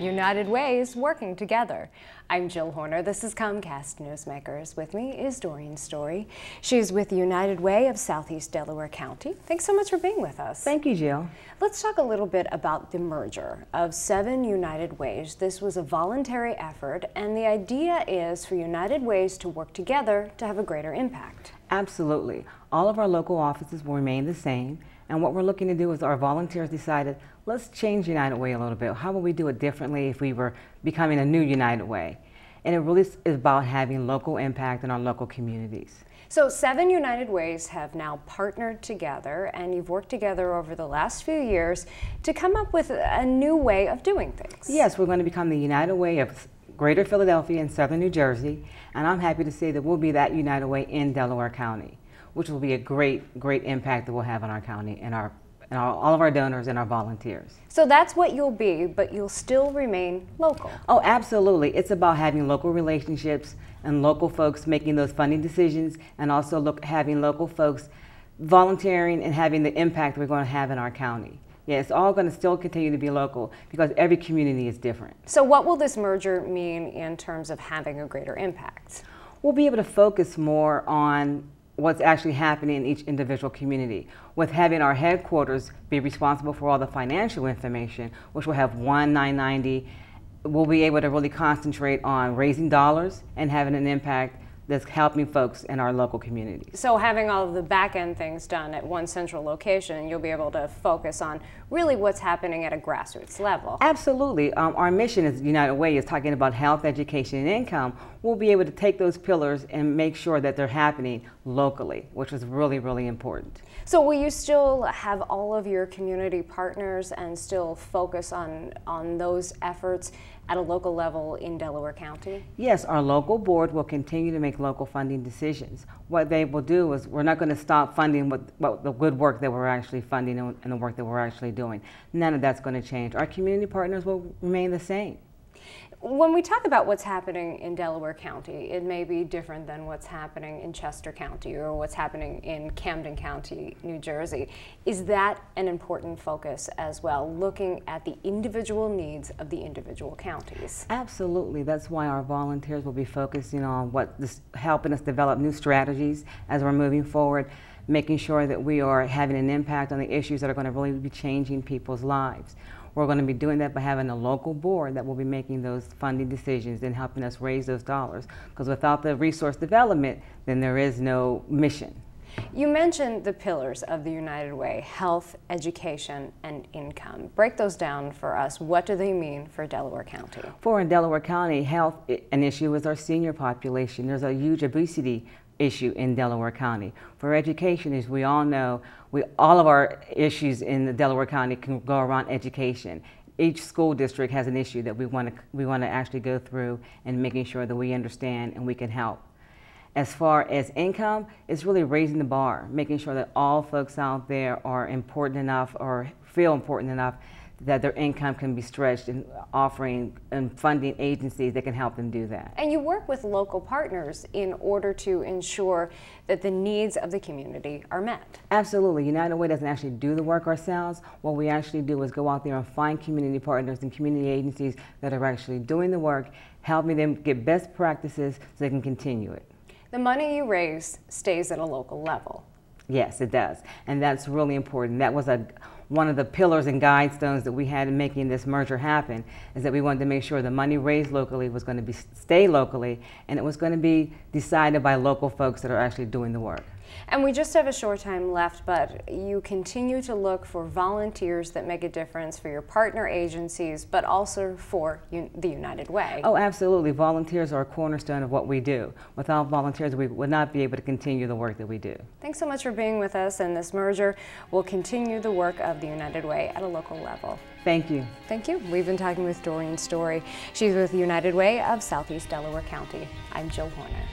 United Ways working together. I'm Jill Horner. This is Comcast Newsmakers. With me is Doreen Storey. She's with United Way of Southeast Delaware County. Thanks so much for being with us. Thank you, Jill. Let's talk a little bit about the merger of 7 United Ways. This was a voluntary effort, and the idea is for United Ways to work together to have a greater impact. Absolutely. All of our local offices will remain the same, and what we're looking to do is our volunteers decided, let's change United Way a little bit. How would we do it differently if we were becoming a new United Way? And it really is about having local impact in our local communities. So 7 United Ways have now partnered together, and you've worked together over the last few years to come up with a new way of doing things. Yes, we're going to become the United Way of Greater Philadelphia and Southern New Jersey, and I'm happy to say that we'll be that United Way in Delaware County, which will be a great impact that we'll have on our county and all of our donors and our volunteers. So that's what you'll be, but you'll still remain local. Oh, absolutely. It's about having local relationships and local folks making those funding decisions, and also having local folks volunteering and having the impact we're going to have in our county. Yeah, it's all going to still continue to be local because every community is different. So what will this merger mean in terms of having a greater impact? We'll be able to focus more on what's actually happening in each individual community, with having our headquarters be responsible for all the financial information, which will have 990. We'll be able to really concentrate on raising dollars and having an impact that's helping folks in our local communities. So having all of the back-end things done at one central location, you'll be able to focus on really what's happening at a grassroots level. Absolutely. Our mission as United Way is talking about health, education, and income. We'll be able to take those pillars and make sure that they're happening locally, which is really important. So will you still have all of your community partners and still focus on those efforts at a local level in Delaware County? Yes, our local board will continue to make local funding decisions. What they will do is we're not going to stop funding what the good work that we're actually funding and the work that we're actually doing. None of that's going to change. Our community partners will remain the same. When we talk about what's happening in Delaware County, it may be different than what's happening in Chester County or what's happening in Camden County, New Jersey. Is that an important focus as well, looking at the individual needs of the individual counties? Absolutely. That's why our volunteers will be focusing on helping us develop new strategies as we're moving forward, making sure that we are having an impact on the issues that are going to really be changing people's lives. We're going to be doing that by having a local board that will be making those funding decisions and helping us raise those dollars. Because without the resource development, then there is no mission. You mentioned the pillars of the United Way: health, education, and income. Break those down for us. What do they mean for Delaware County? In Delaware County, health, an issue is our senior population. There's a huge obesity issue in Delaware County. For education, as we all know, all of our issues in the Delaware County can go around education. Each school district has an issue that we want to actually go through and making sure that we understand and we can help. As far as income, it's really raising the bar, making sure that all folks out there are important enough or feel important enough that their income can be stretched, and offering and funding agencies that can help them do that. And you work with local partners in order to ensure that the needs of the community are met. Absolutely. United Way doesn't actually do the work ourselves. What we actually do is go out there and find community partners and community agencies that are actually doing the work, helping them get best practices so they can continue it. The money you raise stays at a local level. Yes, it does. And that's really important. That was one of the pillars and guidestones that we had in making this merger happen, is that we wanted to make sure the money raised locally was going to stay locally, and it was going to be decided by local folks that are actually doing the work. And we just have a short time left, but you continue to look for volunteers that make a difference for your partner agencies, but also for the United Way. Oh, absolutely. Volunteers are a cornerstone of what we do. Without volunteers, we would not be able to continue the work that we do. Thanks so much for being with us, and this merger will continue the work of the United Way at a local level. Thank you. Thank you. We've been talking with Doreen Storey. She's with United Way of Southeast Delaware County. I'm Jill Horner.